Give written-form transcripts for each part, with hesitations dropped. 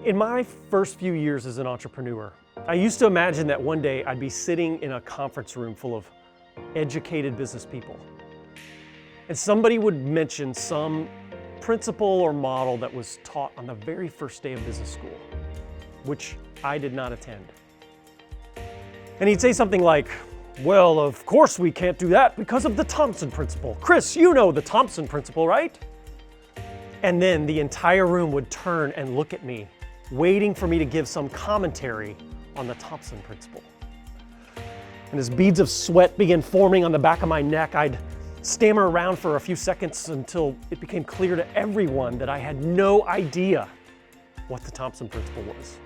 In my first few years as an entrepreneur, I used to imagine that one day I'd be sitting in a conference room full of educated business people, and somebody would mention some principle or model that was taught on the very first day of business school, which I did not attend. And he'd say something like, "Well, of course we can't do that because of the Thompson principle. Kris, you know the Thompson principle, right?" And then the entire room would turn and look at me, waiting for me to give some commentary on the Thompson principle. And as beads of sweat began forming on the back of my neck, I'd stammer around for a few seconds until it became clear to everyone that I had no idea what the Thompson principle was.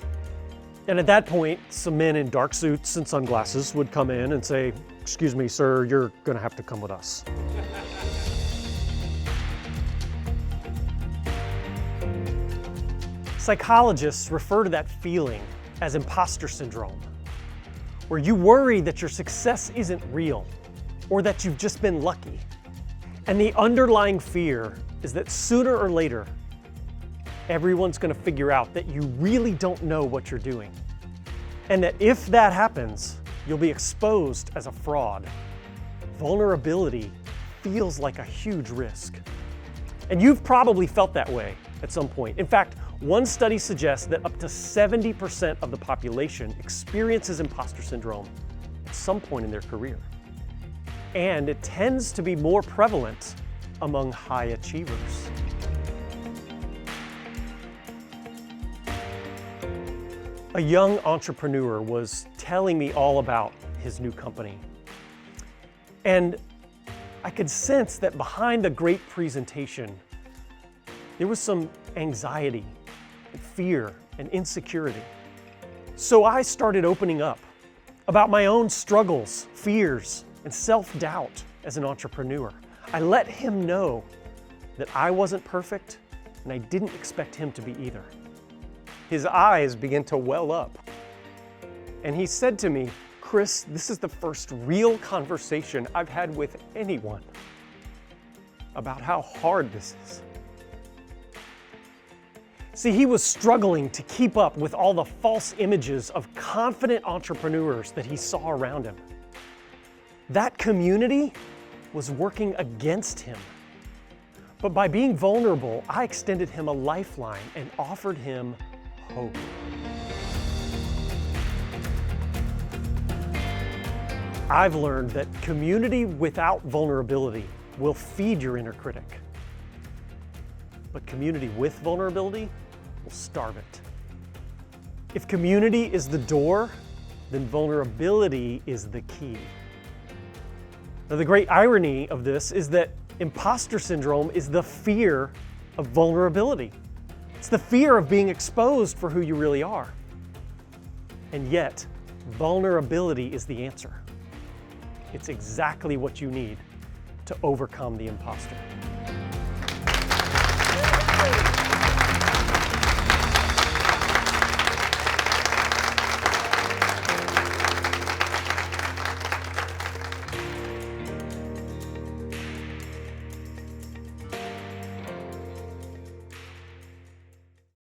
And at that point, some men in dark suits and sunglasses would come in and say, "Excuse me, sir, you're gonna have to come with us." Psychologists refer to that feeling as impostor syndrome, where you worry that your success isn't real or that you've just been lucky. And the underlying fear is that sooner or later, everyone's going to figure out that you really don't know what you're doing. And that if that happens, you'll be exposed as a fraud. Vulnerability feels like a huge risk. And you've probably felt that way at some point. In fact, one study suggests that up to 70% of the population experiences imposter syndrome at some point in their career. And it tends to be more prevalent among high achievers. A young entrepreneur was telling me all about his new company. And I could sense that behind the great presentation, there was some anxiety, and fear, and insecurity. So I started opening up about my own struggles, fears, and self-doubt as an entrepreneur. I let him know that I wasn't perfect, and I didn't expect him to be either. His eyes began to well up, and he said to me, "Kris, this is the first real conversation I've had with anyone about how hard this is." See, he was struggling to keep up with all the false images of confident entrepreneurs that he saw around him. That community was working against him. But by being vulnerable, I extended him a lifeline and offered him hope. I've learned that community without vulnerability will feed your inner critic. But community with vulnerability will starve it. If community is the door, then vulnerability is the key. Now, the great irony of this is that imposter syndrome is the fear of vulnerability. It's the fear of being exposed for who you really are. And yet, vulnerability is the answer. It's exactly what you need to overcome the imposter.